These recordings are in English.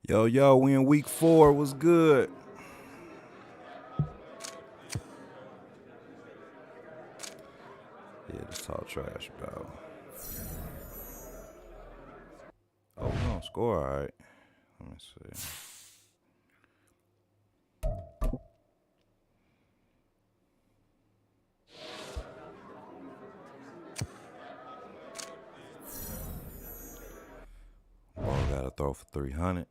Yo, we in week 4. What's good? Yeah, just talk trash about. Oh, we gonna score, all right. Let me see. Ball got to throw for 300.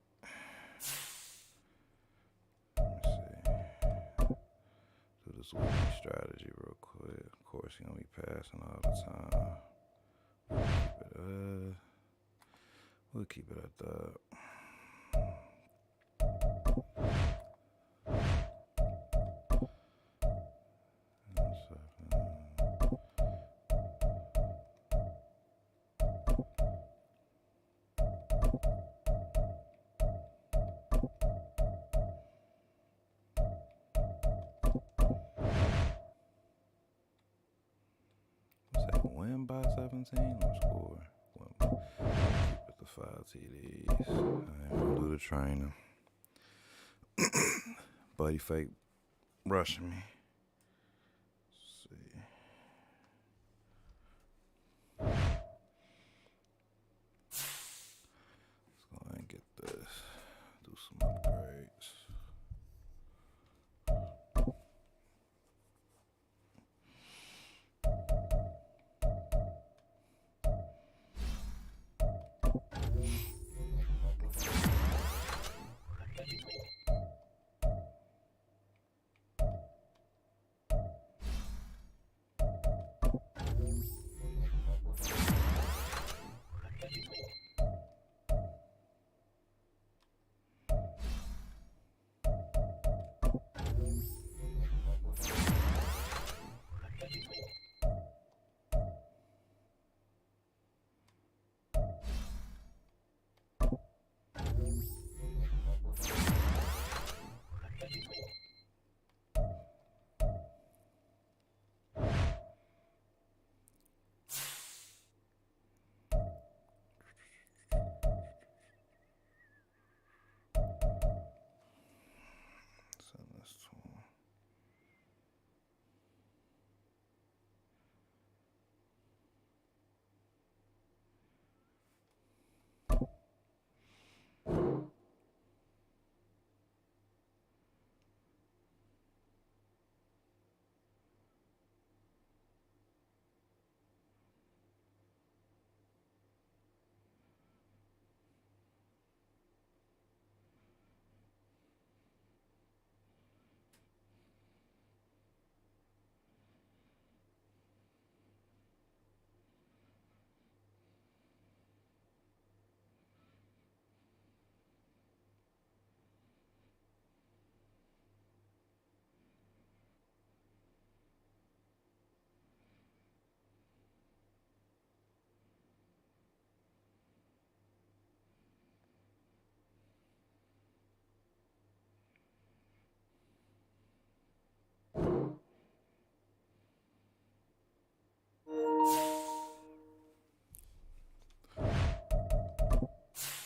Let me see. Do this winning strategy real quick. Of course, he gonna be passing all the time. We'll keep it at that. Win by 17 or score? Keep it the 5 TDs. I ain't gonna do the training. Buddy fake rushing me. Let's see. Let's go ahead and get this. Do some upgrades. Send this to him.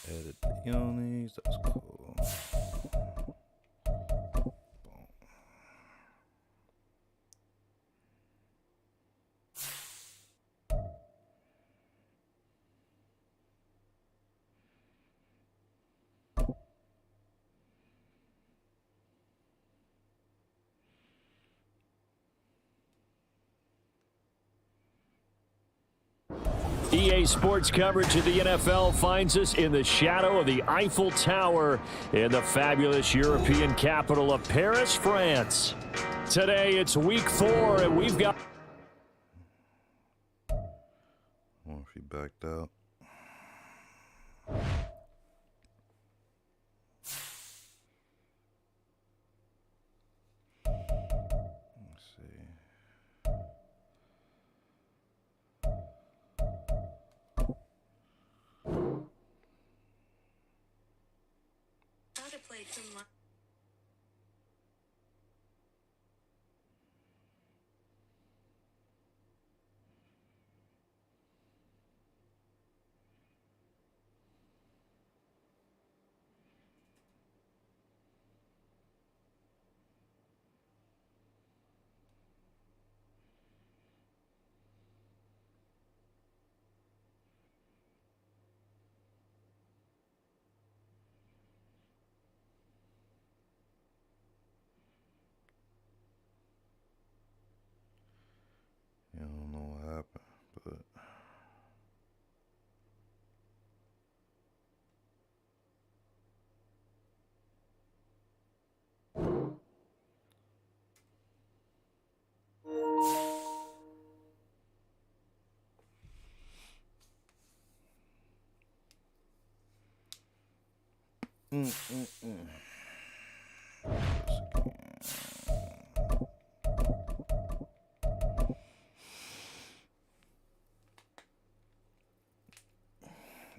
Edit the unis. That's cool. EA Sports coverage of the NFL finds us in the shadow of the Eiffel Tower in the fabulous European capital of Paris, France. Today, it's week 4, and we've got... I wonder if he backed out. Let's see. How to play from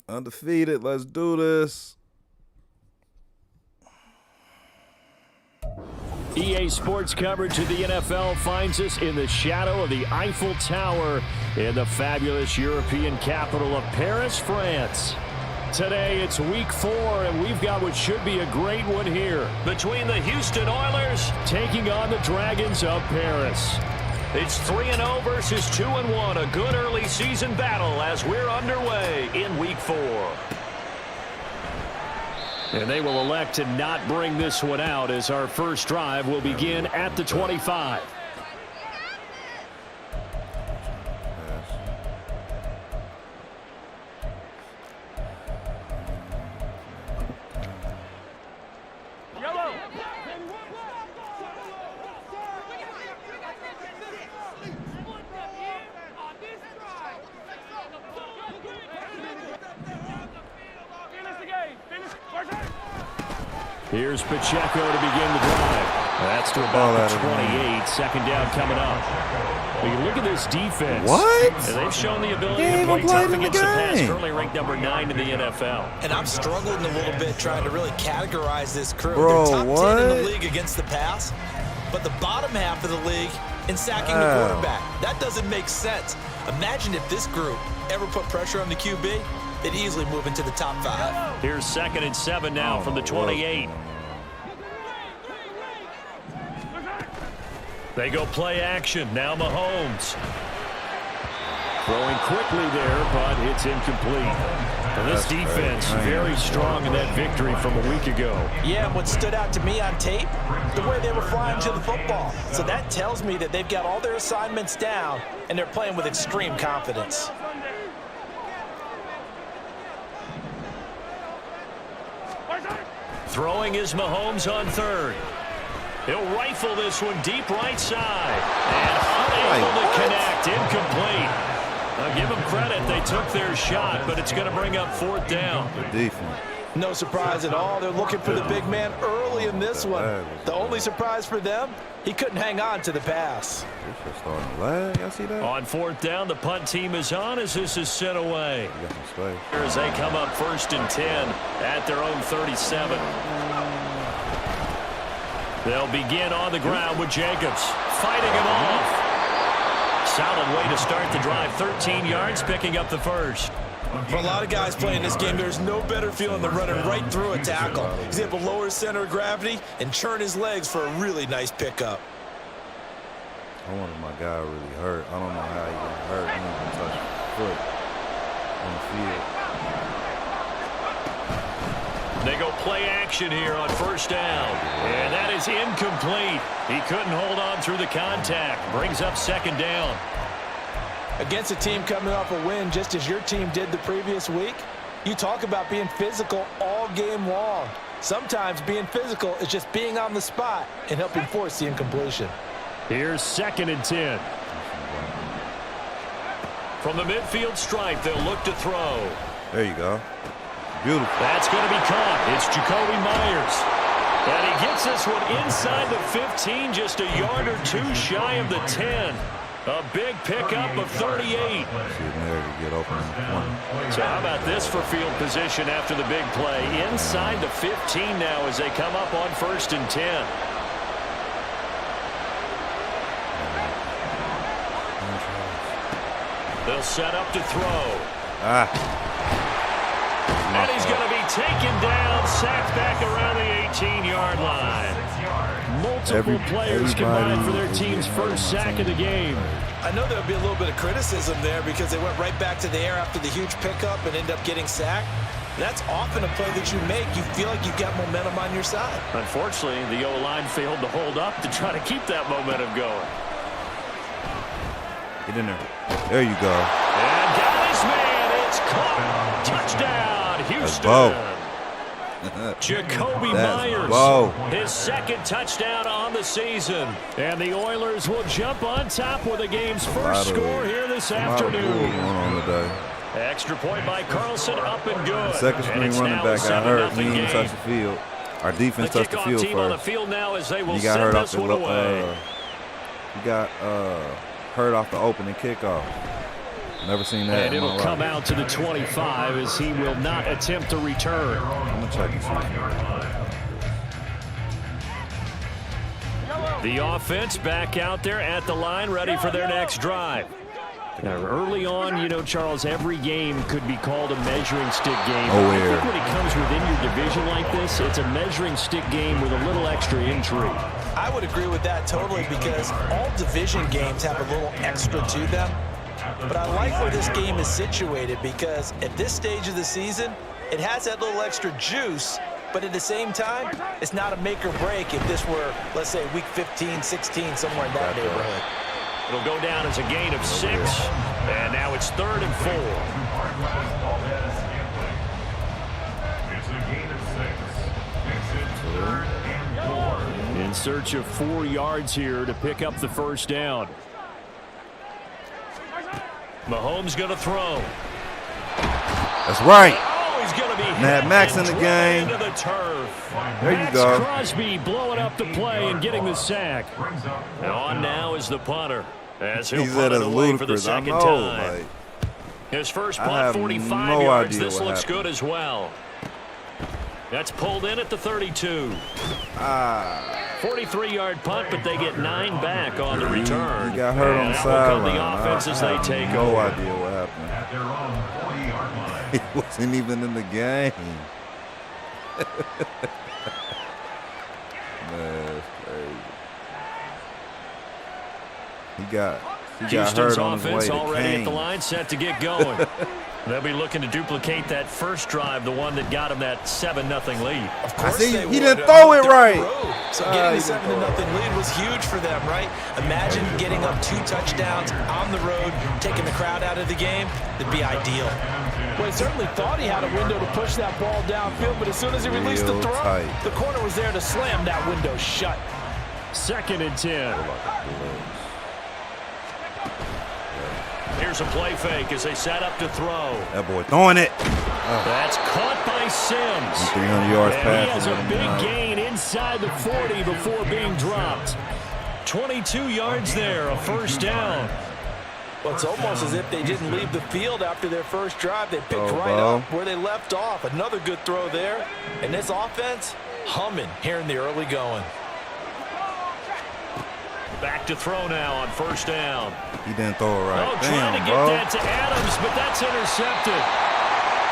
Undefeated. Let's do this. EA Sports coverage of the NFL finds us in the shadow of the Eiffel Tower in the fabulous European capital of Paris, France. Today, it's week 4, and we've got what should be a great one here between the Houston Oilers taking on the Dragons of Paris. It's 3-0 versus 2-1, a good early season battle as we're underway in week 4. And they will elect to not bring this one out as our first drive will begin at the 25. Here's Pacheco to begin the drive. That's to about the 28. Second down coming up. Well, you look at this defense. What? And they've shown the ability to play tough against the pass. Currently ranked number 9 in the NFL. And I'm struggling a little bit trying to really categorize this crew. Bro, they're top what? 10 in the league against the pass, but the bottom half of the league in sacking the quarterback. That doesn't make sense. Imagine if this group ever put pressure on the QB. They'd easily move into the top 5. Here's 2nd and 7 now from the 28. They go play action. Now Mahomes. Throwing quickly there, but it's incomplete. And this defense very strong in that victory from a week ago. Yeah, and what stood out to me on tape, the way they were flying to the football. So that tells me that they've got all their assignments down, and they're playing with extreme confidence. Throwing is Mahomes on 3rd. He'll rifle this one deep right side. And unable to connect. Incomplete. I'll give them credit. They took their shot, but it's going to bring up 4th down. The defense. No surprise at all. They're looking for the big man early in this one. The only surprise for them, he couldn't hang on to the pass. Starting to lag. I see that. On 4th down, the punt team is on as this is sent away. You got some space. As they come up 1st and 10 at their own 37. They'll begin on the ground with Jacobs fighting him off. Solid way to start the drive. 13 yards, picking up the first. For a lot of guys playing this game, there's no better feeling than running right through a tackle. He's able to lower his center of gravity and churn his legs for a really nice pickup. I wonder if my guy really hurt. I don't know how he got hurt. He didn't even touch his foot on the field. They go play action here on 1st down. And that is incomplete. He couldn't hold on through the contact. Brings up 2nd down. Against a team coming off a win just as your team did the previous week, you talk about being physical all game long. Sometimes being physical is just being on the spot and helping force the incompletion. Here's 2nd and 10. From the midfield stripe, they'll look to throw. There you go. Beautiful. That's going to be caught. It's Jacoby Myers. And he gets this one inside the 15, just a yard or 2 shy of the 10. A big pickup of 38. See if Mary can get open in the corner. So how about this for field position after the big play? Inside the 15 now as they come up on 1st and 10. They'll set up to throw. And he's going to be taken down, sacked back around the 18-yard line. Multiple players combined for their team's first sack of the game. I know there'll be a little bit of criticism there because they went right back to the air after the huge pickup and end up getting sacked. That's often a play that you make. You feel like you've got momentum on your side. Unfortunately, the O-line failed to hold up to try to keep that momentum going. Get in there. There you go. And got his man. It's caught. Touchdown, Houston. Jacoby Myers, his 2nd touchdown on the season. And the Oilers will jump on top with the game's first score here this afternoon. Extra point by Carlson, up and good. Second string running back got hurt. He didn't even touch the field. Our defense touched the field team on the first. field now as they will He got hurt off the away. he got hurt off the opening kickoff. Never seen that. And it'll come out to the 25 as he will not attempt to return. I'm gonna check and see. The offense back out there at the line, ready for their next drive. Now, early on, you know, Charles, every game could be called a measuring stick game. I think when it comes within your division like this, it's a measuring stick game with a little extra intrigue. I would agree with that totally because all division games have a little extra to them. But I like where this game is situated because at this stage of the season, it has that little extra juice, but at the same time, it's not a make or break if this were, let's say, week 15, 16, somewhere in that neighborhood. It'll go down as a gain of 6, and now it's 3rd and 4. In search of 4 yards here to pick up the first down. Mahomes going to throw. That's right. Oh, he's going to be Mad Max in the game. into the turf. There you go. Crosby blowing up the play and getting the sack. And on now is the punter. As he'll punt it away for the second time. Like, His first I punt, have 45 no yards. idea This what looks happened. good as well. That's pulled in at the 32. 43-yard punt, but they get 9 back on the return. He got hurt on the sideline. The offense as they take over. No idea what happened. He wasn't even in the game. Man, that's crazy. He got Houston's hurt on his way offense to already Kane. at the line, set to get going. They'll be looking to duplicate that first drive, the one that got him that 7-0 lead. Of course he they didn't would. throw it right. So getting the 7-0 lead was huge for them, right? Imagine getting up 2 touchdowns on the road, taking the crowd out of the game. That'd be ideal. Well, he certainly thought he had a window to push that ball downfield, but as soon as he released the Real throw, tight. the corner was there to slam that window shut. 2nd and 10. Here's a play fake as they set up to throw. That boy throwing it. That's caught by Sims. 300 yards And passing. he has a big gain inside the 40 before being dropped. 22 yards there, a first down. Well, it's almost as if they didn't leave the field after their first drive. They picked right up where they left off. Another good throw there. And this offense, humming here in the early going. Back to throw now on first down. He didn't throw it right. Oh, trying to get that to Adams, but that's intercepted.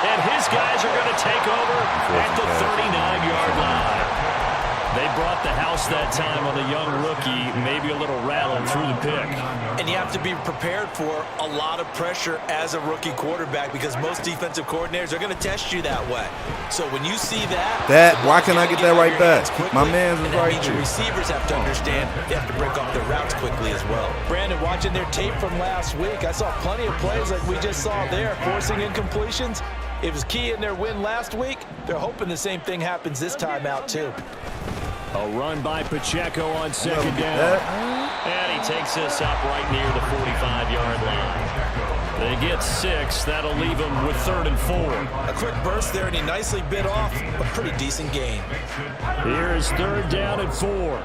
And his guys are going to take over at the 39-yard line. They brought the house that time on the young rookie, maybe a little rattled through the pick. And you have to be prepared for a lot of pressure as a rookie quarterback because most defensive coordinators are going to test you that way. So when you see that, why can't I get that right back? My man's is right here. here. Receivers have to understand they have to break off their routes quickly as well. Brandon, watching their tape from last week, I saw plenty of plays like we just saw there, forcing incompletions. It was key in their win last week. They're hoping the same thing happens this time out too. A run by Pacheco on 2nd down. And he takes this up right near the 45-yard line. They get 6. That'll leave them with 3rd and 4. A quick burst there, and he nicely bit off a pretty decent gain. Here is 3rd down and 4.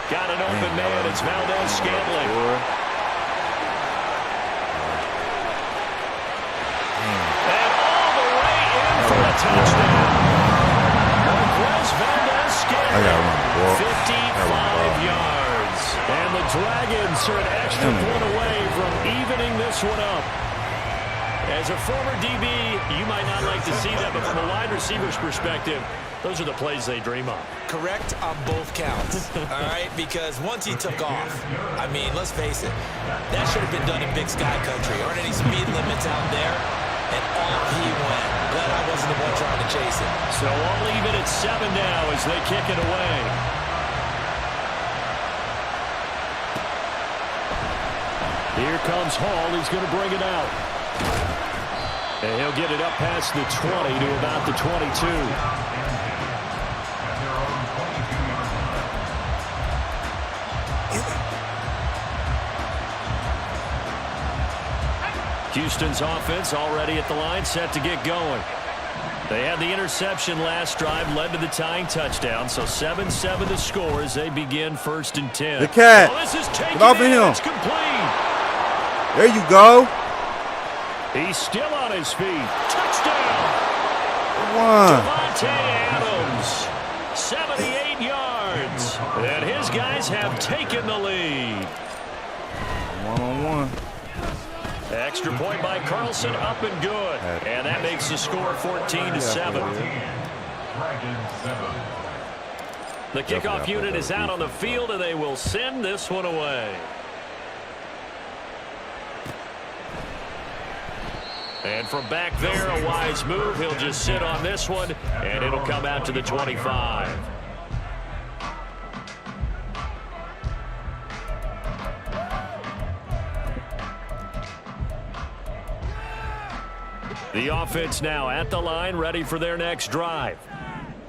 Got an open man. It's Valdez-Scantling. Touchdown. Marquez Valdez-Scantling, 55 yards. And the Dragons are an extra point away from evening this one up. As a former DB, you might not like to see that, but from a wide receiver's perspective, those are the plays they dream of. Correct on both counts, all right? Because once he took off, I mean, let's face it, that should have been done in Big Sky Country. Aren't any speed limits out there? And off he went. Glad I wasn't the one trying to chase it. So all even at 7 now as they kick it away. Here comes Hall. He's going to bring it out. And he'll get it up past the 20 to about the 22. Houston's offense already at the line, set to get going. They had the interception last drive, led to the tying touchdown, so 7-7 the score as they begin 1st and 10. The cat. This is taken Get off of him. It's complete. There you go. He's still on his feet. Touchdown. One. Devontae Adams, 78 yards. And his guys have taken the lead. 1-on-1. Extra point by Carlson, up and good. And that makes the score 14-7. The kickoff unit is out on the field, and they will send this one away. And from back there, a wise move. He'll just sit on this one, and it'll come out to the 25. The offense now at the line, ready for their next drive.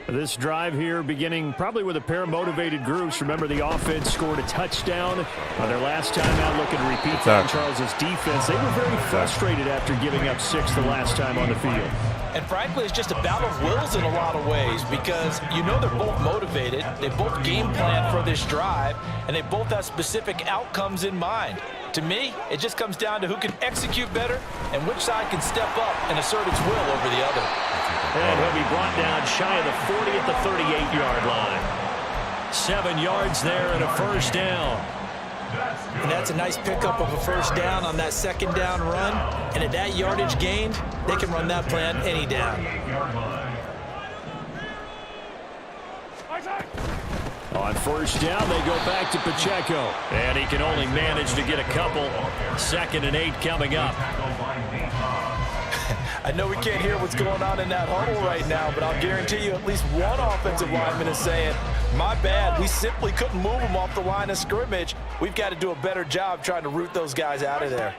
This drive here beginning probably with a pair of motivated groups. Remember, the offense scored a touchdown on their last time out, looking to repeat that in Charles's defense. They were very frustrated after giving up 6 the last time on the field. And frankly, it's just a battle of wills in a lot of ways because you know they're both motivated, they both game plan for this drive, and they both have specific outcomes in mind. To me, it just comes down to who can execute better and which side can step up and assert its will over the other. And he'll be brought down shy of the 40 at the 38-yard line. 7 yards there and a first down. And that's a nice pickup of a first down on that second down run. And at that yardage gained, they can run that play on any down. On first down, they go back to Pacheco. And he can only manage to get a couple. 2nd and 8 coming up. I know we can't hear what's going on in that huddle right now, but I'll guarantee you at least one offensive lineman is saying, my bad, we simply couldn't move them off the line of scrimmage. We've got to do a better job trying to root those guys out of there.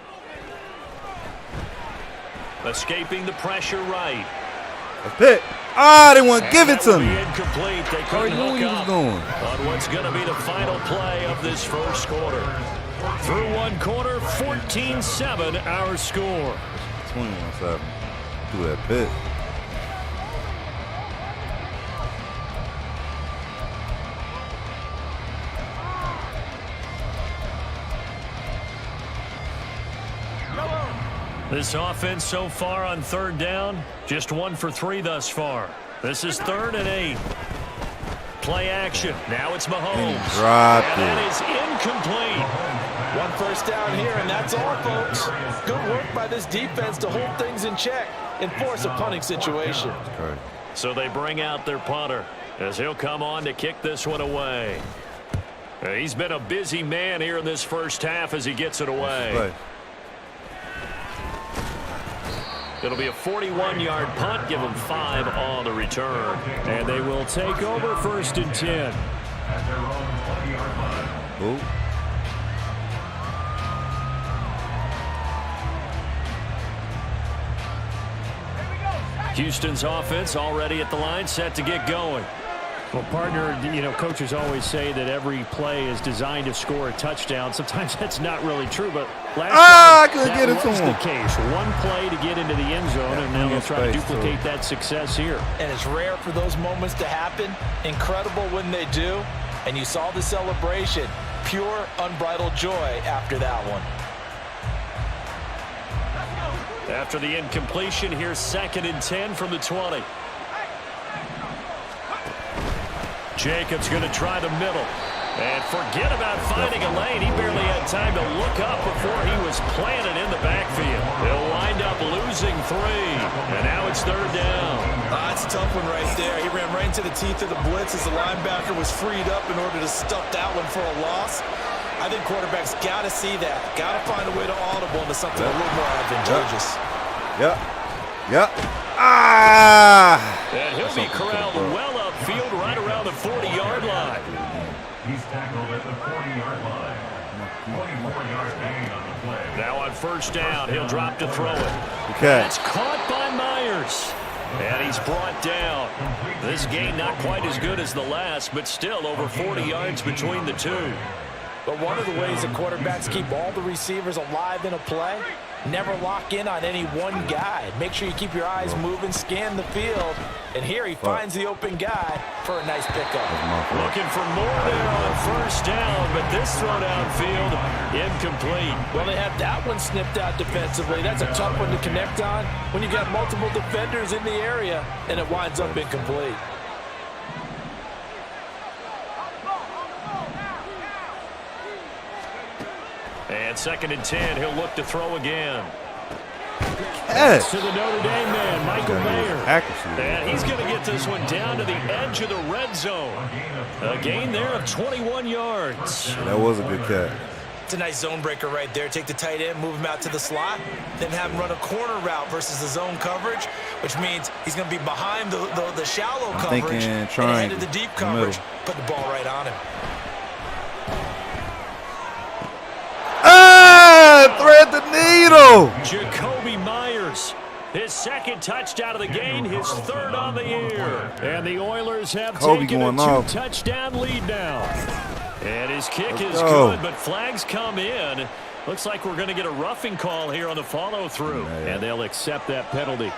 Escaping the pressure right. That's it. Ah, they want to give it to me. Incomplete. They couldn't hook up on what's going to be the final play of this first quarter. Through one quarter, 14-7 our score. 21-7. Do that pit. This offense so far on 3rd down, just 1 for 3 thus far. This is 3rd and 8. Play action. Now it's Mahomes. And that is incomplete. 1 first down here, and that's all, folks. Good work by this defense to hold things in check and force a punting situation. So they bring out their punter as he'll come on to kick this one away. He's been a busy man here in this first half as he gets it away. It'll be a 41-yard punt, give them 5 on the return. And they will take over 1st and 10. Ooh. Houston's offense already at the line, set to get going. Well, partner, you know, coaches always say that every play is designed to score a touchdown. Sometimes that's not really true, but last I couldn't get it to him. The case. One play to get into the end zone, and now they'll try to duplicate that success here. And it's rare for those moments to happen. Incredible when they do. And you saw the celebration. Pure, unbridled joy after that one. After the incompletion, here's 2nd and 10 from the 20. Jacobs going to try the middle. And forget about finding a lane. He barely had time to look up before he was planted in the backfield. He'll wind up losing 3. And now it's 3rd down. That's a tough one right there. He ran right into the teeth of the blitz as the linebacker was freed up in order to stuff that one for a loss. I think quarterbacks got to see that. Got to find a way to audible into something a little more advantageous. Yep. Ah! And he'll be corralled well upfield right around the 40-yard line. He's tackled at the 40-yard line. 24-yard gain on the play. Now on first down, he'll drop to throw it. Okay. It's caught by Myers. And he's brought down. This gain not quite as good as the last, but still over 40 yards between the two. But one of the ways that quarterbacks keep all the receivers alive in a play, never lock in on any one guy. Make sure you keep your eyes moving, scan the field. And here he finds the open guy for a nice pickup. Looking for more there on first down, but this throw downfield incomplete. Well, they had that one snipped out defensively. That's a tough one to connect on when you've got multiple defenders in the area, and it winds up incomplete. And 2nd and 10, he'll look to throw again. Yes. To the Notre Dame man, Michael Mayer. Accuracy. And he's going to get this one down to the edge of the red zone. A gain there of 21 yards. That was a good catch. It's a nice zone breaker right there. Take the tight end, move him out to the slot, then have him run a corner route versus the zone coverage, which means he's going to be behind the shallow coverage and ahead of the deep coverage. Put the ball right on him. Thread the needle. Jacoby Myers, his 2nd touchdown of the game, his 3rd on the year. And the Oilers have taken a 2-touchdown lead now. And his kick is good, but flags come in. Looks like we're going to get a roughing call here on the follow-through. And they'll accept that penalty.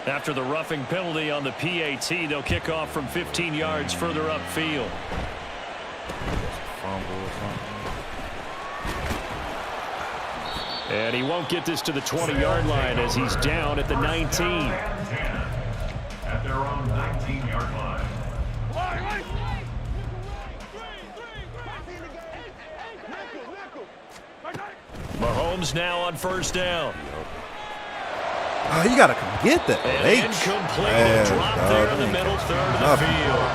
After the roughing penalty on the PAT, they'll kick off from 15 yards further upfield. And he won't get this to the 20-yard line as he's down at the 19. At their own 19-yard line. Mahomes now on first down. Oh, you got to come get that. Incomplete. Drop there in the middle third of the field.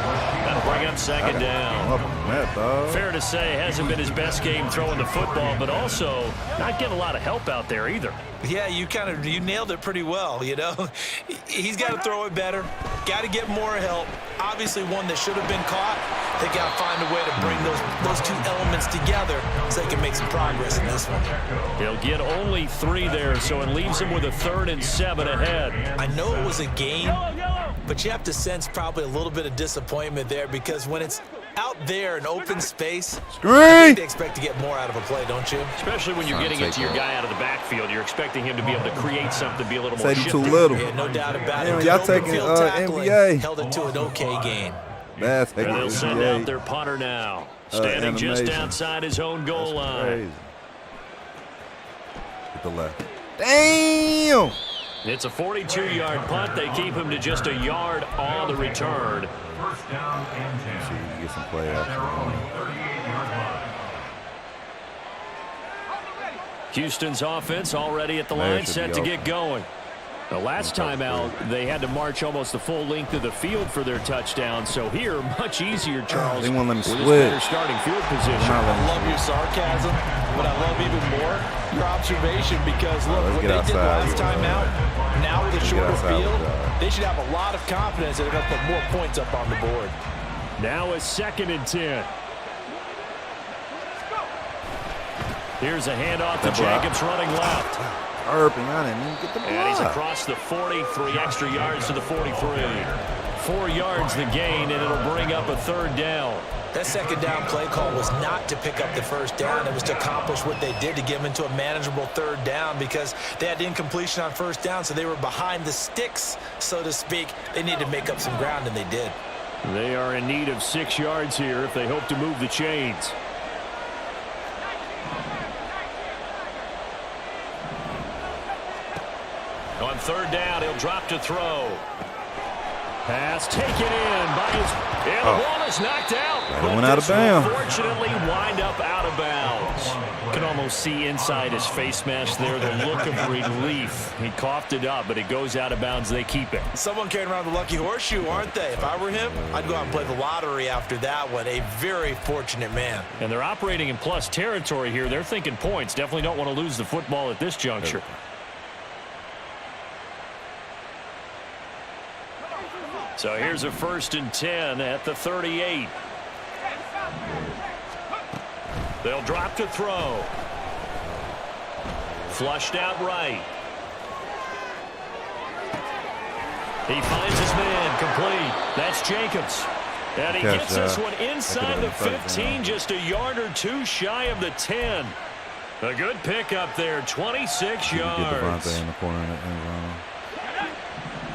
That'll bring up 2nd down. Fair to say, hasn't been his best game throwing the football, but also not getting a lot of help out there either. Yeah, you nailed it pretty well, you know. He's got to throw it better. Got to get more help. Obviously one that should have been caught. They got to find a way to bring those two elements together so they can make some progress in this one. He'll get only 3 there, so it leaves him with a 3rd and 7 ahead. I know it was a gain, but you have to sense probably a little bit of disappointment there because when it's out there in open space, I think they expect to get more out of a play, don't you? Especially when you're getting it to your guy out of the backfield. You're expecting him to be able to create something, be a little more shifty. Too little. Yeah, no doubt about it. Y'all taking NBA. Held it to an okay game. And they'll send out their punter now. Standing just outside his own goal line. Hit the left. Damn! It's a 42-yard punt. They keep him to just a yard on the return. First down and 10. See, you get some play action. 38-yard line. Houston's offense already at the line, set to get going. The last time out, they had to march almost the full length of the field for their touchdown. So here, much easier, Charles. They won't let them with split. better starting field position. I love your sarcasm, but I love even more your observation because, look, what they did last time out, now with a shorter field, they should have a lot of confidence that they're going to put more points up on the board. Now a 2nd and 10. Here's a handoff to Jacobs running left. And he's across the 40, 3 extra yards to the 43. 4 yards the gain, and it'll bring up a 3rd down. That 2nd down play call was not to pick up the 1st down. It was to accomplish what they did to get them into a manageable 3rd down because they had incompletion on 1st down, so they were behind the sticks, so to speak. They needed to make up some ground, and they did. They are in need of 6 yards here if they hope to move the chains. On 3rd down, he'll drop to throw. Pass taken in by his... And the ball is knocked out. Went out of bounds. Unfortunately, wind up out of bounds. You can almost see inside his face mask there the look of relief. He coughed it up, but it goes out of bounds. They keep it. Someone carrying around the lucky horseshoe, aren't they? If I were him, I'd go out and play the lottery after that one. A very fortunate man. And they're operating in plus territory here. They're thinking points. Definitely don't want to lose the football at this juncture. So here's a 1st and 10 at the 38. They'll drop to throw. Flushed out right. He finds his man, complete. That's Jacobs. And he gets this one inside the 15, just a yard or two shy of the 10. A good pickup there, 26 yards. In the corner in the end zone.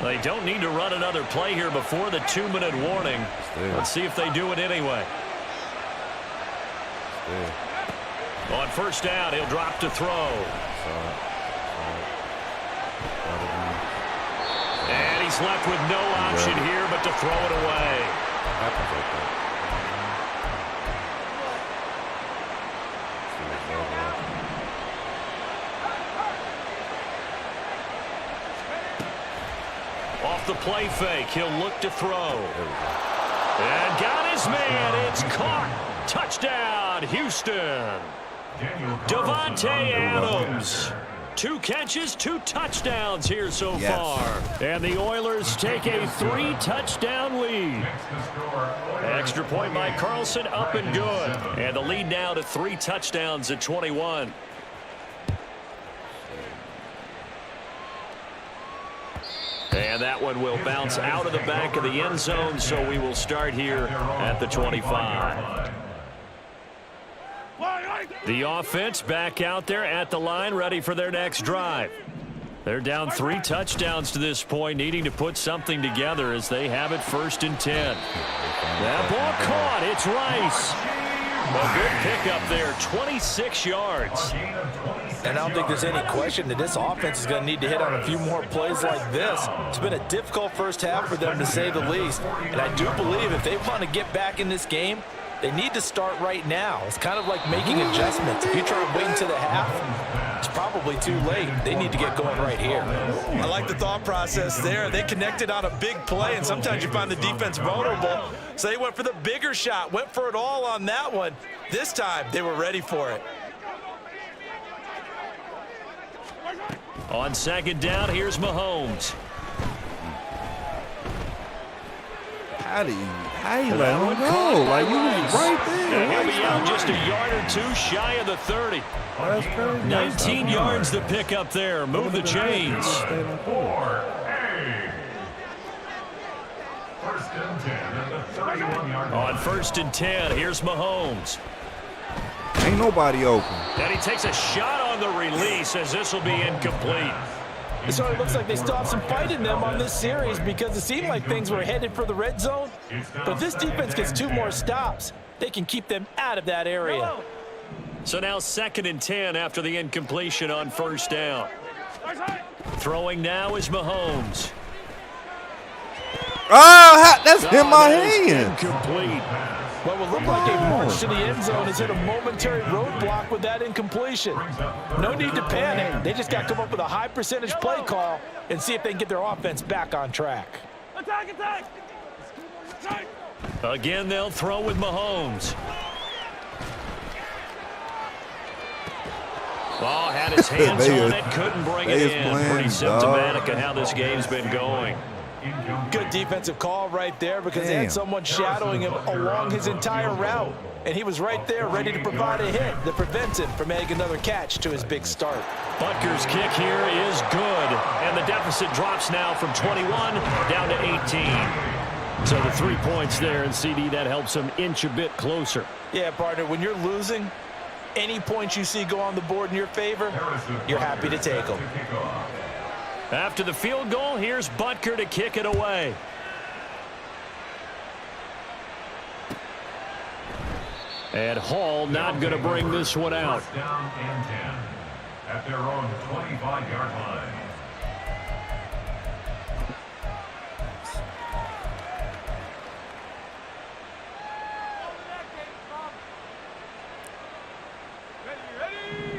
They don't need to run another play here before the 2-minute warning. Let's see if they do it anyway. On first down, he'll drop to throw. And he's left with no option here but to throw it away. Happens like that. Off the play fake, he'll look to throw. And got his man. It's caught. Touchdown, Houston. Devontae Adams. 2 catches, 2 touchdowns here so far. And the Oilers take a 3-touchdown lead. Extra point by Carlson, up and good. And the lead now to 3 touchdowns at 21. And that one will bounce out of the back of the end zone, so we will start here at the 25. The offense back out there at the line, ready for their next drive. They're down 3 touchdowns to this point, needing to put something together as they have it 1st and 10. That ball caught. It's Rice. A good pickup there, 26 yards. And I don't think there's any question that this offense is going to need to hit on a few more plays like this. It's been a difficult first half for them, to say the least. And I do believe if they want to get back in this game, they need to start right now. It's kind of like making adjustments. If you try to wait until the half, it's probably too late. They need to get going right here. I like the thought process there. They connected on a big play, and sometimes you find the defense vulnerable. So they went for the bigger shot, went for it all on that one. This time, they were ready for it. On 2nd down, here's Mahomes. How do you let him go? Like, you was right there. And he'll be out just a yard or 2 shy of the 30. That's crazy. 19 yards to pick up there. Move the chains. 4A. 1st and 10 at the 31-yard line. On 1st and 10, here's Mahomes. Ain't nobody open. And he takes a shot on the release as this will be incomplete. It certainly looks like they still have some fight in them on this series, because it seemed like things were headed for the red zone. But if this defense gets 2 more stops, they can keep them out of that area. So now 2nd and 10 after the incompletion on 1st down. Throwing now is Mahomes. Oh, that's in my hand. Incomplete. What will look like a march to the end zone has hit a momentary roadblock with that incompletion. No need to panic. They just got to come up with a high percentage play call and see if they can get their offense back on track. Attack! Again, they'll throw with Mahomes. Oh, had his hands on it, couldn't bring it in. Pretty symptomatic of how this game's been going. Good defensive call right there, because they had someone shadowing him along his entire route. And he was right there ready to provide a hit that prevents him from making another catch to his big start. Butker's kick here is good. And the deficit drops now from 21 down to 18. So the 3 points there, and CD, that helps him inch a bit closer. Yeah, partner, when you're losing, any points you see go on the board in your favor, you're happy to take them. After the field goal, here's Butker to kick it away. And Hall not going to bring this one out. First down and 10 at their own 25-yard line.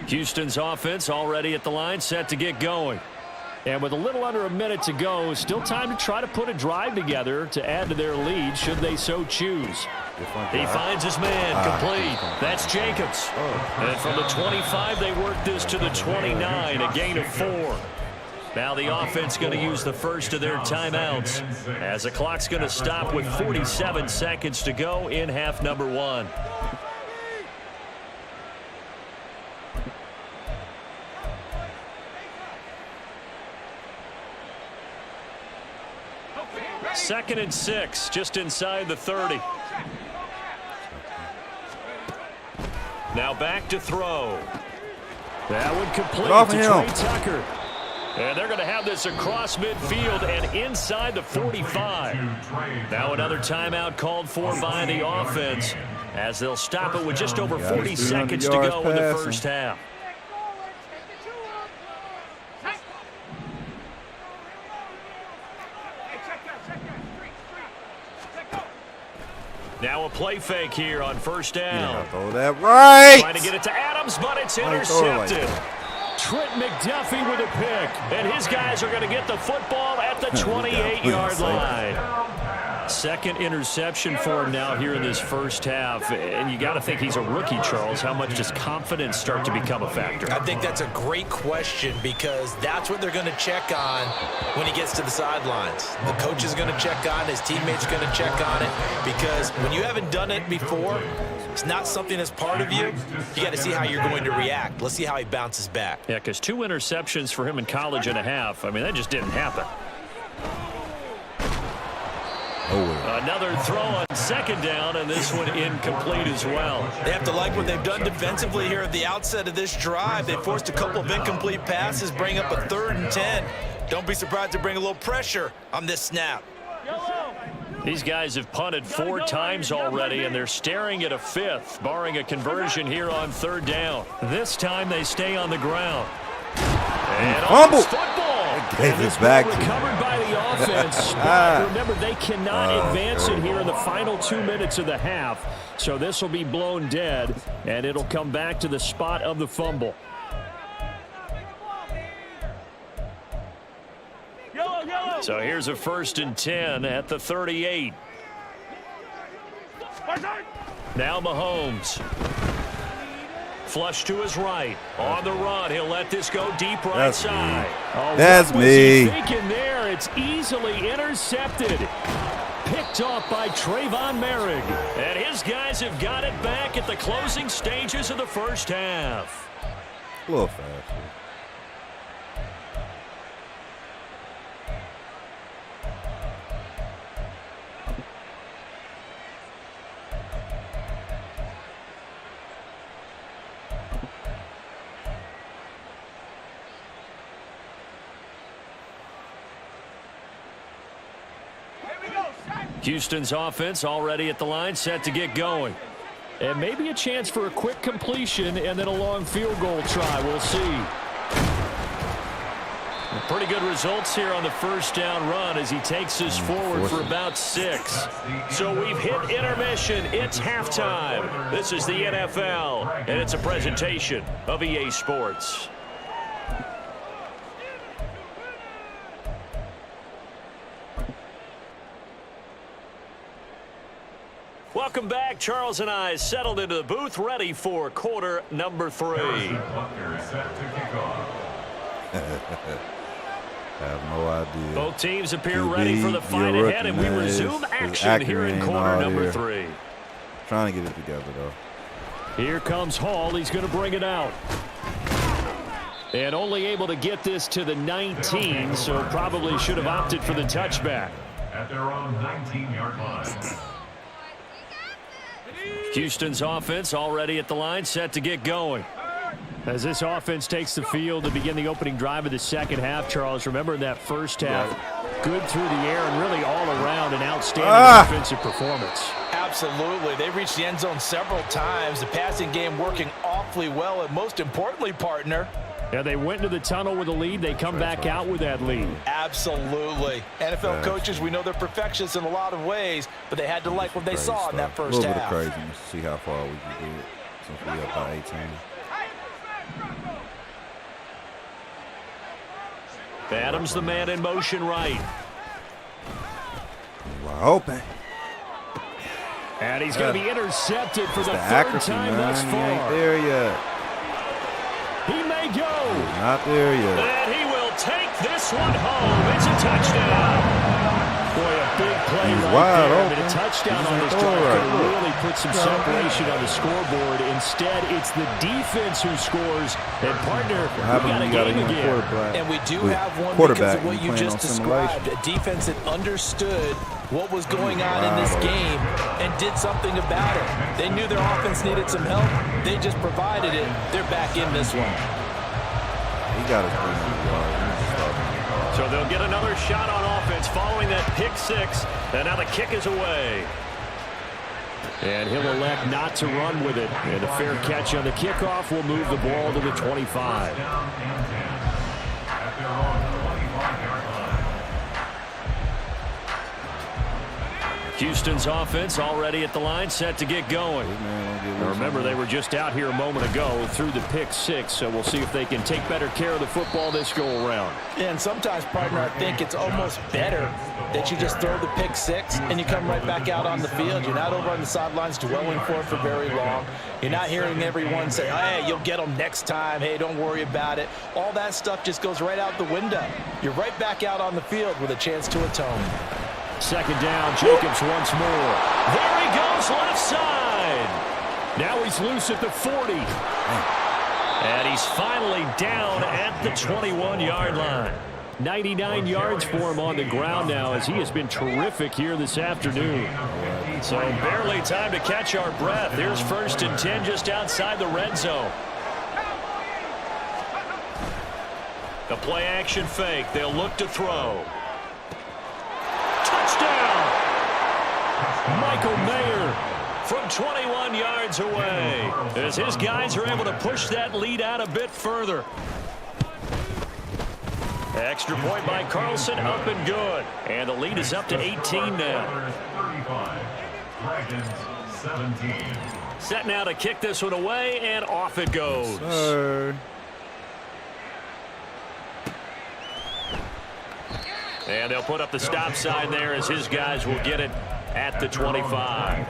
Houston's offense already at the line, set to get going. And with a little under a minute to go, still time to try to put a drive together to add to their lead should they so choose. He finds his man, complete. That's Jacobs. And from the 25, they work this to the 29, a gain of 4. Now the offense going to use the first of their timeouts as the clock's going to stop with 47 seconds to go in half number 1. 2nd and 6, just inside the 30. Now back to throw. That one complete to Trey Tucker. And they're going to have this across midfield and inside the 45. Now another timeout called for by the offense as they'll stop it with just over 40 seconds to go in the first half. Now a play fake here on first down. Throw that right. Trying to get it to Adams, but it's intercepted. Trent McDuffie with a pick, and his guys are going to get the football at the 28-yard line. Second interception for him now here in this first half, and you got to think he's a rookie, Charles. How much does confidence start to become a factor? I think that's a great question because that's what they're going to check on when he gets to the sidelines. The coach is going to check on, his teammates are going to check on it because when you haven't done it before, it's not something that's part of you. You got to see how you're going to react. Let's see how he bounces back. Yeah, because 2 interceptions for him in college and a half. I mean, that just didn't happen. Another throw on second down, and this one incomplete as well. They have to like what they've done defensively here at the outset of this drive. They forced a couple of incomplete passes, bring up a 3rd and 10. Don't be surprised to bring a little pressure on this snap. These guys have punted 4 times already, and they're staring at a 5th, barring a conversion here on 3rd down. This time they stay on the ground. And fumble. Football. Gave this back. Recovered by the offense. But remember, they cannot advance it here in the final 2 minutes of the half. So this will be blown dead, and it'll come back to the spot of the fumble. So here's a 1st and 10 at the 38. Now Mahomes. Flush to his right. On the run. He'll let this go deep right side. Oh, that's me. Thinking there. It's easily intercepted. Picked off by Trayvon Merrick. And his guys have got it back at the closing stages of the first half. A little faster. Houston's offense already at the line, set to get going. And maybe a chance for a quick completion and then a long field goal try. We'll see. Pretty good results here on the first down run as he takes us forward for about 6. So we've hit intermission. It's halftime. This is the NFL, and it's a presentation of EA Sports. Welcome back. Charles and I settled into the booth, ready for quarter number 3. I have no idea. Both teams appear ready for the fight ahead, and we resume action here in quarter number 3. Trying to get it together, though. Here comes Hall. He's going to bring it out. And only able to get this to the 19, so probably should have opted for the touchback. At their own 19-yard line. Houston's offense already at the line, set to get going. As this offense takes the field to begin the opening drive of the second half, Charles, remember in that first half, good through the air and really all around an outstanding offensive performance. Absolutely. They reached the end zone several times. The passing game working awfully well, and most importantly, partner, yeah, they went into the tunnel with a lead. They come back out with that lead. Absolutely. NFL coaches, we know they're perfectionists in a lot of ways, but they had to like what they saw in that first half. A little bit of craziness to see how far we can get since we up by 18. Adams, the man in motion right. Wide open. And he's going to be intercepted for the 3rd accuracy, time thus far. He ain't there yet. He may go. Not there yet. And he will take this one home. It's a touchdown. Boy, a big play He's right wide there. open. A touchdown He's on this gonna drive throw could right. really put some separation on the scoreboard. Instead, it's the defense who scores. And, partner, we got a game again. And we do have one because quarterback, of what you just described. A defense that understood what was going on in this game and did something about it. They knew their offense needed some help. They just provided it. They're back in this one. He got his 300 yards. So they'll get another shot on offense following that pick six. And now the kick is away. And he'll elect not to run with it. And a fair catch on the kickoff will move the ball to the 25. Houston's offense already at the line, set to get going. Now remember, they were just out here a moment ago through the pick six, so we'll see if they can take better care of the football this go around. And sometimes, partner, I think it's almost better that you just throw the pick six and you come right back out on the field. You're not over on the sidelines dwelling for it for very long. You're not hearing everyone say, hey, you'll get them next time. Hey, don't worry about it. All that stuff just goes right out the window. You're right back out on the field with a chance to atone. Second down, Jacobs once more. There he goes, left side. Now he's loose at the 40. And he's finally down at the 21-yard line. 99 yards for him on the ground now, as he has been terrific here this afternoon. So barely time to catch our breath. Here's 1st and 10 just outside the red zone. The play action fake. They'll look to throw. Touchdown! Michael Mayer from 21 yards away, as his guys are able to push that lead out a bit further. Extra point by Carlson, up and good. And the lead is up to 18 now. 35. 17. Set now to kick this one away, and off it goes. And they'll put up the stop sign there as his guys will get it at the 25.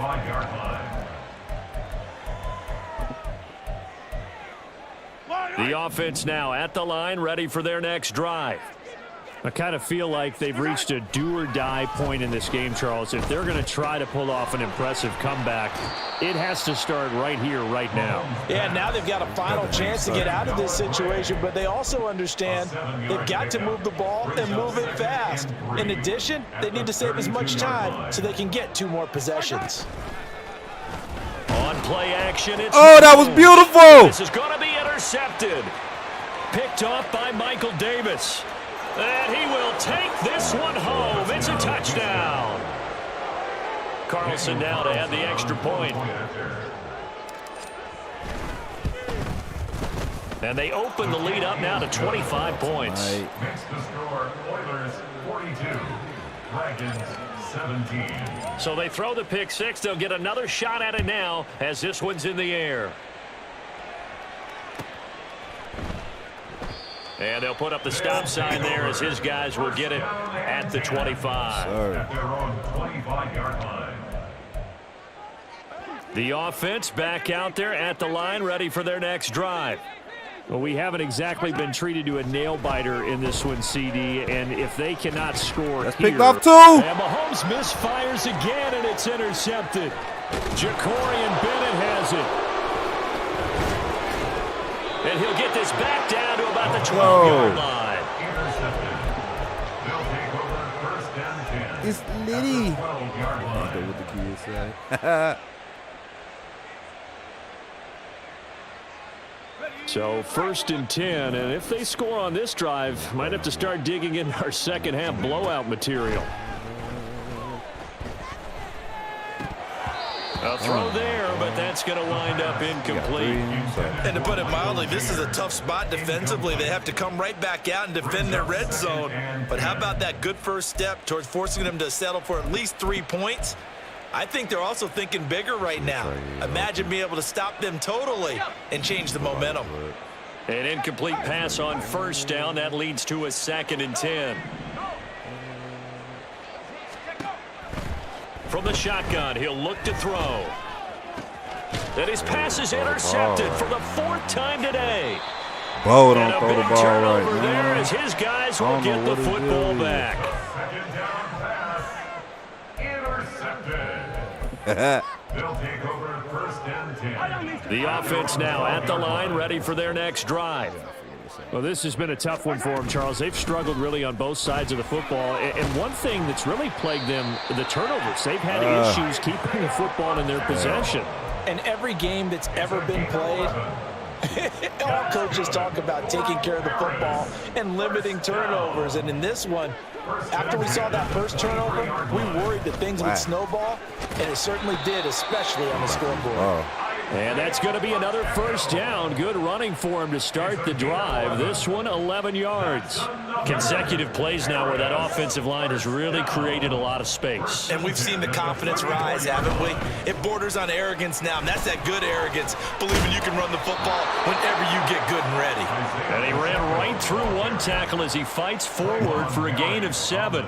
The offense now at the line, ready for their next drive. I kind of feel like they've reached a do-or-die point in this game, Charles. If they're going to try to pull off an impressive comeback, it has to start right here, right now. Yeah, now they've got a final chance to get out of this situation, but they also understand they've got to move the ball and move it fast. In addition, they need to save as much time so they can get 2 more possessions. On play action, it's that was beautiful. This is going to be intercepted. Picked off by Michael Davis. And he will take this one home. It's a touchdown. Carlson now to add the extra point. And they open the lead up now to 25 points. Next to score, Oilers 42, Dragons 17. So they throw the pick six. They'll get another shot at it now as this one's in the air. And they'll put up the stop sign there as his guys will get it at the 25. At their own 25-yard line. The offense back out there at the line, ready for their next drive. Well, we haven't exactly been treated to a nail-biter in this one, CD, and if they cannot score That's here, picked off 2. And Mahomes misfires again, and it's intercepted. Jacorian Bennett has it. And he'll get this back down to about the 12-yard line. Intercepted. They'll take over 1st and 10. It's Liddy. 12-yard line. What the kids say. So 1st and 10, and if they score on this drive, might have to start digging in our second half blowout material. A throw there, but that's going to wind up incomplete. And to put it mildly, this is a tough spot defensively. They have to come right back out and defend their red zone. But how about that good first step towards forcing them to settle for at least 3 points? I think they're also thinking bigger right now. Imagine being able to stop them totally and change the momentum. An incomplete pass on 1st down. That leads to a 2nd and 10. From the shotgun, he'll look to throw. And his pass is intercepted for the 4th time today. Bo And don't a throw the big ball turnover right, there man. as his guys I will don't know get the what his football deal is. back. 2nd down pass. intercepted. They'll take over first and 10. The offense now at the line, ready for their next drive. Well, this has been a tough one for them, Charles. They've struggled really on both sides of the football. And one thing that's really plagued them, the turnovers. They've had issues keeping the football in their possession. And every game that's ever been played, all coaches talk about taking care of the football and limiting turnovers. And in this one, after we saw that first turnover, we worried that things would snowball, and it certainly did, especially on the scoreboard. And that's going to be another first down. Good running for him to start the drive. This one, 11 yards. Consecutive plays now where that offensive line has really created a lot of space. And we've seen the confidence rise, haven't we? It borders on arrogance now, and that's that good arrogance, believing you can run the football whenever you get good and ready. And he ran right through one tackle as he fights forward for a gain of 7.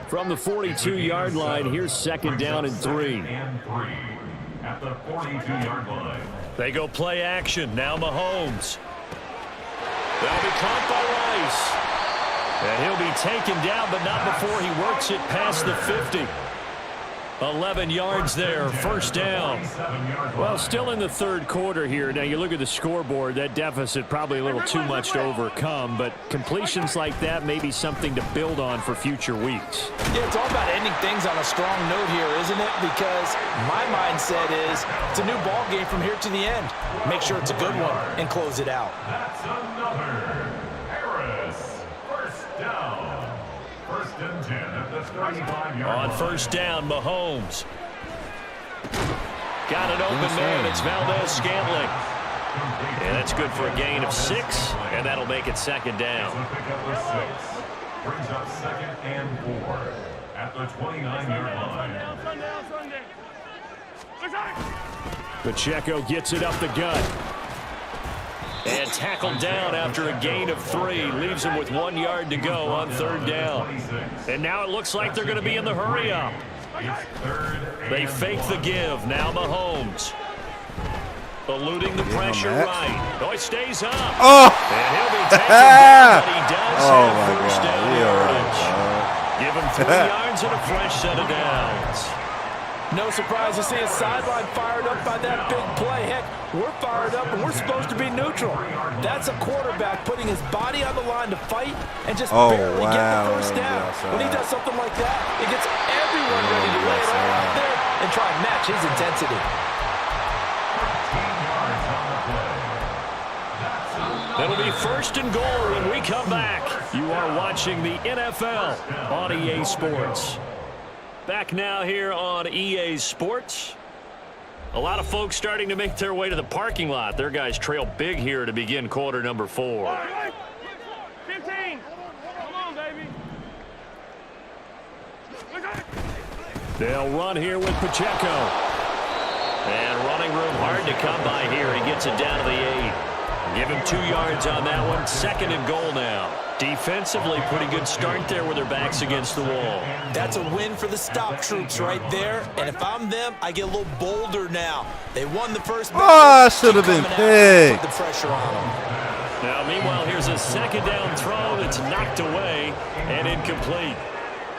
From the 42-yard line, here's second down and 3. At the 42-yard line. They go play action. Now Mahomes. They'll be caught by Rice. And he'll be taken down, but not before he works it past the 50. 11 yards there, first down. Well, still in the third quarter here. Now, you look at the scoreboard, that deficit probably a little too much to overcome, but completions like that may be something to build on for future weeks. Yeah, it's all about ending things on a strong note here, isn't it? Because my mindset is it's a new ball game from here to the end. Make sure it's a good one and close it out. That's another. Harris, first down. First and 10 at the 35-yard line. On first down, Mahomes. Got an open man. It's Valdez-Scantling. And that's good for a gain of 6, and that'll make it second down. Pickup with 6. Brings up second and 4 at the 29-yard line. Pacheco gets it up the gut. And tackled down after a gain of 3. Leaves him with 1 yard to go on third down. And now it looks like they're going to be in the hurry up. They fake the give. Now Mahomes. Eluding the pressure right. Oh, he stays up. Oh! And he'll be taken down, but he does have first down yardage. Give him 3 yards and a fresh set of downs. No surprise to see a sideline fired up by that big play. Heck, we're fired up and we're supposed to be neutral. That's a quarterback putting his body on the line to fight and just barely get the first down. When he does something like that, it gets everyone ready to lay it all out there and try and match his intensity. It'll be first and goal when we come back. You are watching the NFL on EA Sports. Back now here on EA Sports. A lot of folks starting to make their way to the parking lot. Their guys trail big here to begin quarter number 4. 15. Come on, baby. They'll run here with Pacheco. And running room hard to come by here. He gets it down to the 8. Give him 2 yards on that one. Second and goal now. Defensively, pretty good start there with their backs against the wall. That's a win for the stop troops right there. And if I'm them, I get a little bolder now. They won the first battle. Oh, should have been picked. Put the pressure on them. Now, meanwhile, here's a second down throw that's knocked away and incomplete.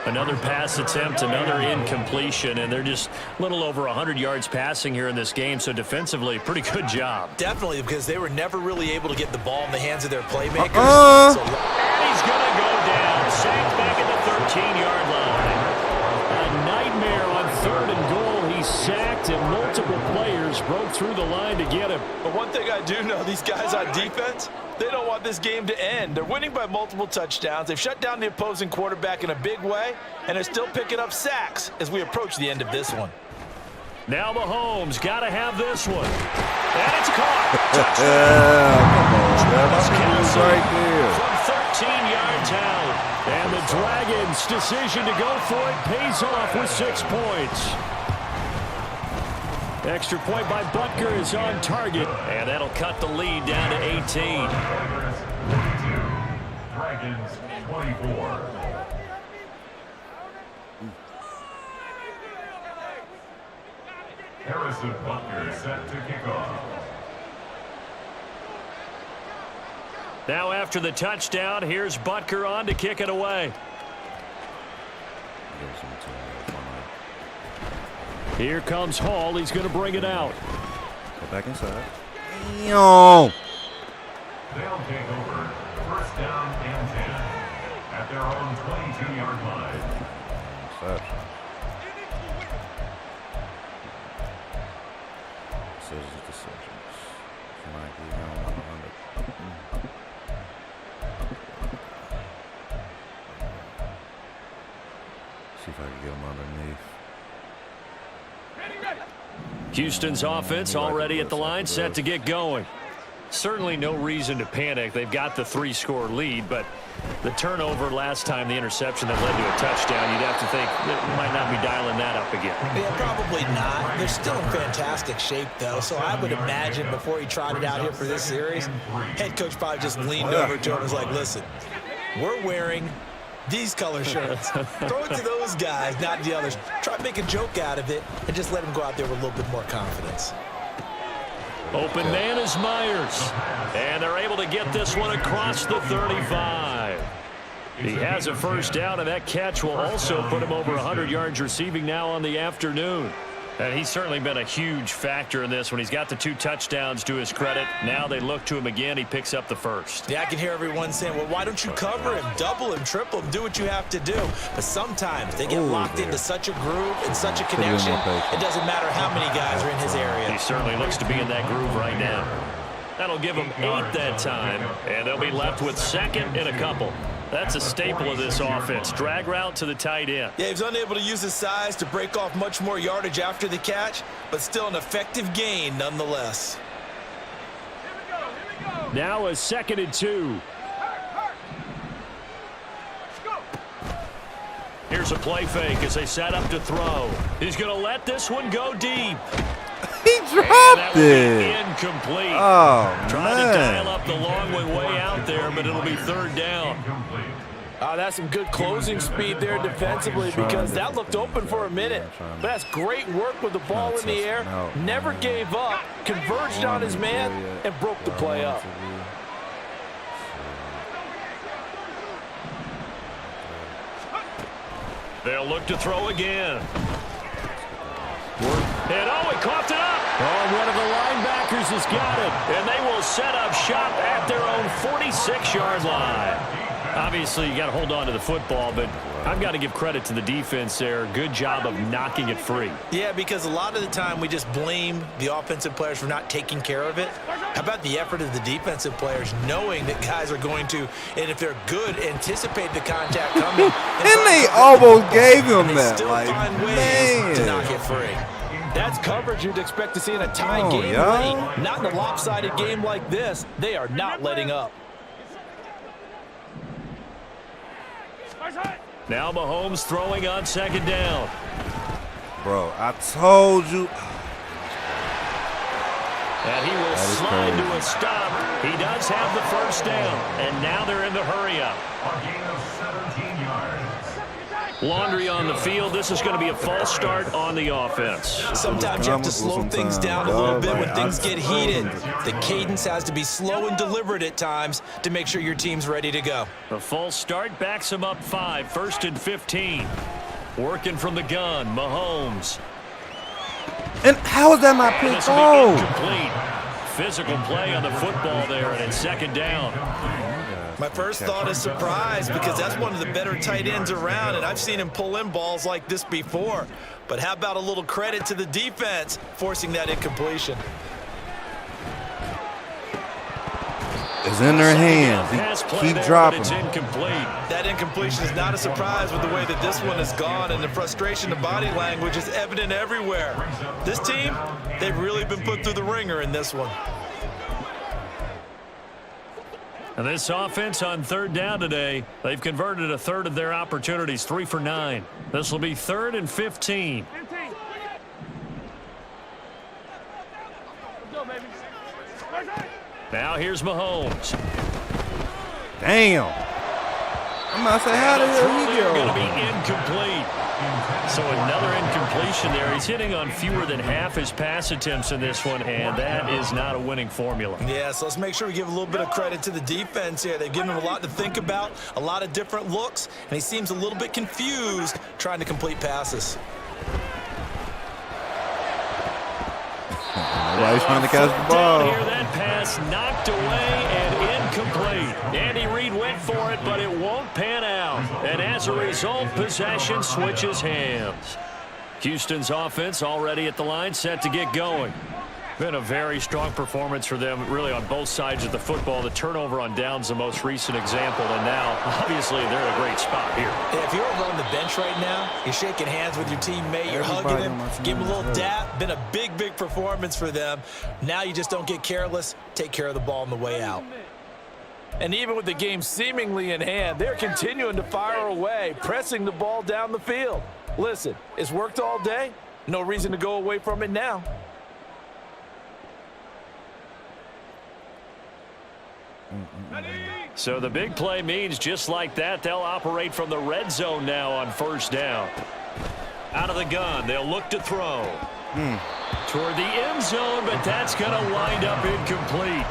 Another pass attempt, another incompletion, and they're just a little over 100 yards passing here in this game, so defensively, pretty good job. Definitely, because they were never really able to get the ball in the hands of their playmakers. And he's going to go down, sacked back at the 13-yard line. A nightmare on third and goal. He's sacked, and multiple players broke through the line to get him. But one thing I do know, these guys on defense, they don't want this game to end. They're winning by multiple touchdowns. They've shut down the opposing quarterback in a big way, and they're still picking up sacks as we approach the end of this one. Now Mahomes got to have this one. And it's caught. Touchdown. Right there. From 13-yards out. And the Dragons' decision to go for it pays off with 6 points. Extra point by Butker is on target, and that'll cut the lead down to 18. Dragons 24. Harrison Butker set to kick off. Now after the touchdown, here's Butker on to kick it away. Here comes Hall. He's going to bring it out. Go back inside. Damn. They'll take over. First down and 10 at their own 22-yard line. Interception. Decisions. Can I get him 100? See if I can get him underneath. Houston's offense already at the line, set to get going. Certainly no reason to panic. They've got the 3-score lead, but the turnover last time, the interception that led to a touchdown, you'd have to think they might not be dialing that up again. Yeah, probably not. They're still in fantastic shape, though, so I would imagine before he tried it out here for this series, head coach probably just leaned over to him and was like, listen, we're wearing these color shirts. Throw it to those guys, not the others. Try to make a joke out of it and just let him go out there with a little bit more confidence. Open man is Myers. And they're able to get this one across the 35. He has a first down, and that catch will also put him over 100 yards receiving now on the afternoon. And he's certainly been a huge factor in this when he's got the 2 touchdowns to his credit. Now they look to him again. He picks up the first. Yeah, I can hear everyone saying, well, why don't you cover him, double him, triple him, do what you have to do. But sometimes they get locked into such a groove and such a connection, it doesn't matter how many guys are in his area. He certainly looks to be in that groove right now. That'll give him 8 that time, and they'll be left with second and a couple. That's a staple of this offense. Drag route to the tight end. Yeah, he's unable to use his size to break off much more yardage after the catch, but still an effective gain nonetheless. Now a 2nd and 2. Here's a play fake as they set up to throw. He's going to let this one go deep. He dropped it. Incomplete. Oh, Trying to dial up the long way out there, but it'll be 3rd down. That's some good closing speed there defensively because that looked open for a minute. But that's great work with the ball in the air. Never gave up, converged on his man, and broke the play up. They'll look to throw again. And he coughed it up. Oh, one of the linebackers has got it. And they will set up shop at their own 46-yard line. Obviously, you got to hold on to the football, but I've got to give credit to the defense there. Good job of knocking it free. Yeah, because a lot of the time we just blame the offensive players for not taking care of it. How about the effort of the defensive players knowing that guys are going to, and if they're good, anticipate the contact coming. And they almost gave him that. Still Like, find ways man. to knock it free. That's coverage you'd expect to see in a tie game late. Not in a lopsided game like this. They are not letting up. Now Mahomes throwing on 2nd down. Bro, I told you. And he will slide to a stop. He does have the first down. And now they're in the hurry up. A gain of 17 yards. Laundry on the field. This is going to be a false start on the offense. Sometimes you have to slow things down a little bit when things get heated. The cadence has to be slow and deliberate at times to make sure your team's ready to go. The false start backs him up 5. 1st and 15. Working from the gun, Mahomes. And how is that not picked This will be off? incomplete. Physical play on the football there, and it's 2nd down. My first thought is surprise because that's one of the better tight ends around, and I've seen him pull in balls like this before. But how about a little credit to the defense forcing that incompletion? It's in their hands. Keep dropping. It's incomplete. That incompletion is not a surprise with the way that this one has gone, and the frustration of body language is evident everywhere. This team, they've really been put through the ringer in this one. And this offense on 3rd down today, they've converted 1/3 of their opportunities, 3 for 9. This will be 3rd and 15. Now here's Mahomes. Damn. I'm about to say, how the hell he Going to go? be incomplete. So another incompletion there. He's hitting on fewer than half his pass attempts in this one, and that is not a winning formula. Yeah, so let's make sure we give a little bit of credit to the defense here. They've given him a lot to think about, a lot of different looks, and he seems a little bit confused trying to complete passes. Everybody's trying to catch the ball. Here, that pass knocked away and incomplete. Andy Reid went for it, but it won't pan out. And as a result, possession switches hands. Houston's offense already at the line, set to get going. Been a very strong performance for them, really, on both sides of the football. The turnover on downs, the most recent example, and now, obviously, they're in a great spot here. Yeah, if you're on the bench right now, you're shaking hands with your teammate, you're hugging him, give him a little dap. Been a big, big performance for them. Now you just don't get careless. Take care of the ball on the way out. And even with the game seemingly in hand, they're continuing to fire away, pressing the ball down the field. Listen, it's worked all day. No reason to go away from it now. So the big play means just like that, they'll operate from the red zone now on first down. Out of the gun, they'll look to throw. Toward the end zone, but that's going to wind up incomplete.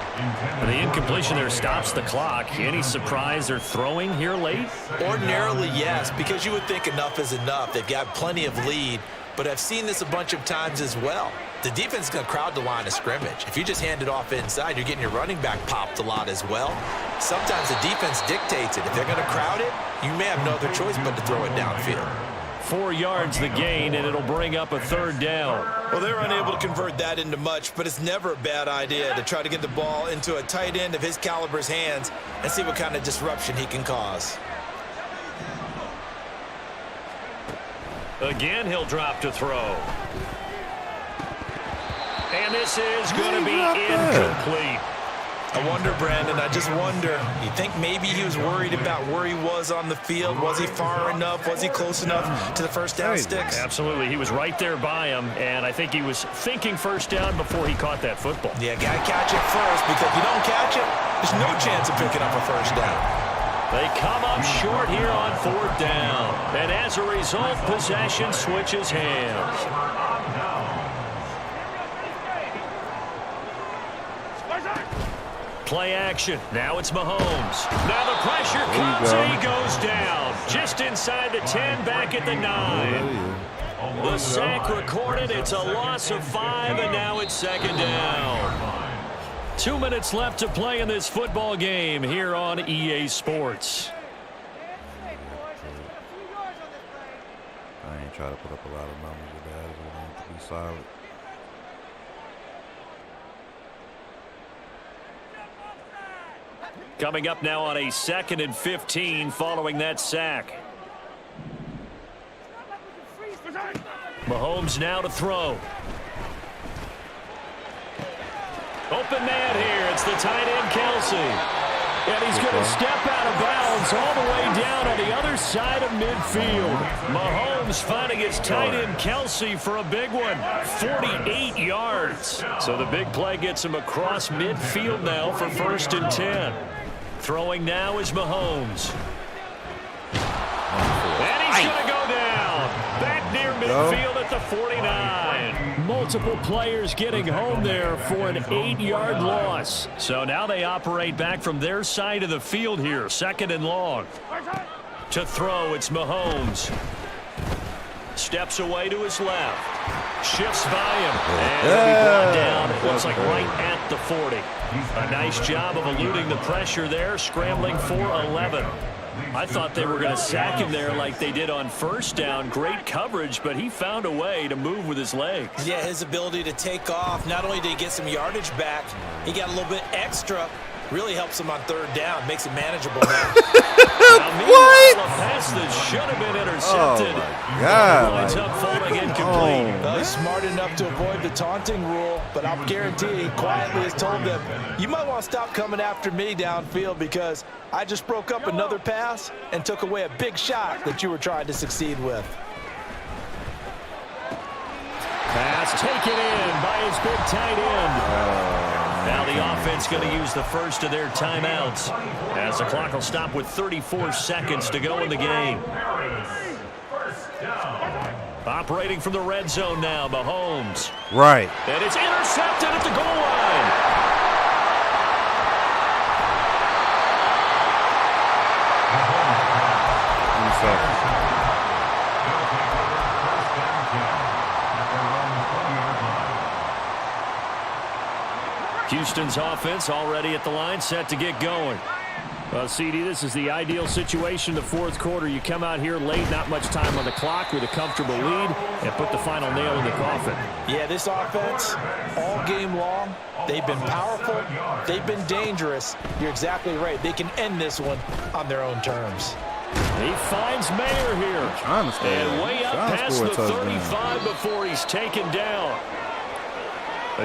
The incompletion there stops the clock. Any surprise they're throwing here late? Ordinarily, yes, because you would think enough is enough. They've got plenty of lead, but I've seen this a bunch of times as well. The defense is going to crowd the line of scrimmage. If you just hand it off inside, you're getting your running back popped a lot as well. Sometimes the defense dictates it. If they're going to crowd it, you may have no other choice but to throw it downfield. 4 yards the gain, and it'll bring up a third down. Well, they're unable to convert that into much, but it's never a bad idea to try to get the ball into a tight end of his caliber's hands and see what kind of disruption he can cause. Again, he'll drop to throw. And this is going to be incomplete. I wonder, Brandon, I just wonder. You think maybe he was worried about where he was on the field? Was he far enough? Was he close enough to the first down sticks? Absolutely. He was right there by him, and I think he was thinking first down before he caught that football. Yeah, got to catch it first, because if you don't catch it, there's no chance of picking up a first down. They come up short here on fourth down. And as a result, possession switches hands. Play action. Now it's Mahomes. Now the pressure comes and he goes down. Just inside the 10, back at the 9. The sack recorded. It's a loss of 5, and now it's second down. 2 minutes left to play in this football game here on EA Sports. I ain't try to put up a lot of numbers with that. I just want it to be solid. Coming up now on a 2nd and 15 following that sack. Mahomes now to throw. Open man here. It's the tight end, Kelsey. And he's going to step out of bounds all the way down on the other side of midfield. Mahomes finding his tight end, Kelsey, for a big one. 48 yards. So the big play gets him across midfield now for 1st and 10. Throwing now is Mahomes. And he's going to go down. Back near midfield at the 49. Multiple players getting home there for an 8-yard loss. So now they operate back from their side of the field here. 2nd and long. To throw, it's Mahomes. Steps away to his left. Shifts by him. And he'll be brought down, looks like right at the 40. A nice job of eluding the pressure there, scrambling for 11. I thought they were going to sack him there like they did on first down. Great coverage, but he found a way to move with his legs. Yeah, his ability to take off. Not only did he get some yardage back, he got a little bit extra. Really helps him on 3rd down. Makes it manageable now. What? A pass that should have been intercepted. Oh, my God. Lines up falling incomplete. Well, he's smart enough to avoid the taunting rule, but I'll guarantee he quietly has told them, you might want to stop coming after me downfield because I just broke up another pass and took away a big shot that you were trying to succeed with. Pass taken in by his big tight end. Now the offense going to use the first of their timeouts as the clock will stop with 34 seconds to go in the game. Operating from the red zone now, Mahomes. Right. And it's intercepted at the goal line. Houston's offense already at the line, set to get going. Well, CD, this is the ideal situation. The fourth quarter, you come out here late, not much time on the clock with a comfortable lead, and put the final nail in the coffin. Yeah, this offense, all game long, they've been powerful, they've been dangerous. You're exactly right. They can end this one on their own terms. He finds Mayer here. And way up past the 35 before he's taken down.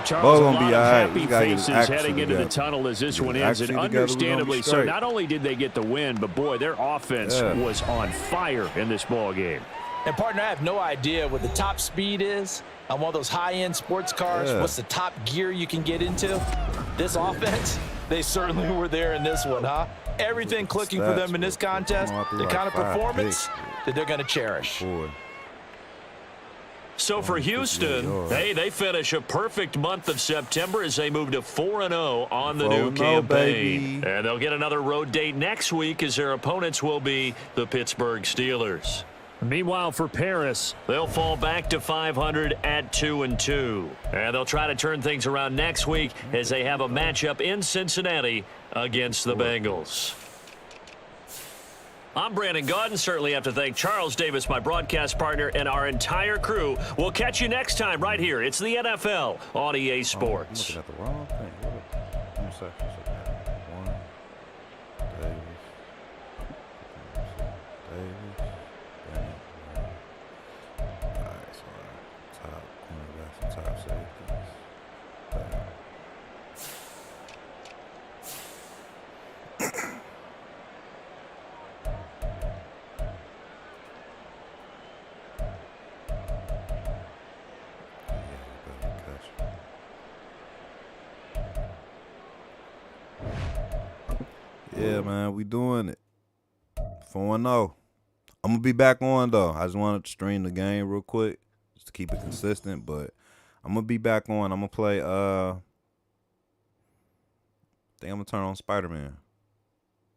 Charles, a lot of happy faces heading into the tunnel as this one ends, and understandably so. Not only did they get the win, but, boy, their offense was on fire in this ball game. And, partner, I have no idea what the top speed is on one of those high-end sports cars. What's the top gear you can get into? This offense, they certainly were there in this one, huh? Everything clicking for them in this contest, the kind of performance that they're going to cherish. So for Houston, they finish a perfect month of September as they move to 4-0 on the new campaign. And they'll get another road date next week as their opponents will be the Pittsburgh Steelers. Meanwhile, for Paris, they'll fall back to 500 at 2-2. And they'll try to turn things around next week as they have a matchup in Cincinnati against the Bengals. I'm Brandon Gaudin. Certainly have to thank Charles Davis, my broadcast partner, and our entire crew. We'll catch you next time right here. It's the NFL on EA Sports. I'm looking at the wrong thing. Let me see. One, Davis, Bennett. All right, so top cornerbacks and top safeties. Yeah, man, we doing it. 4-0. I'm going to be back on, though. I just wanted to stream the game real quick just to keep it consistent, but I'm going to be back on. I'm going to play, I think I'm going to turn on Spider-Man.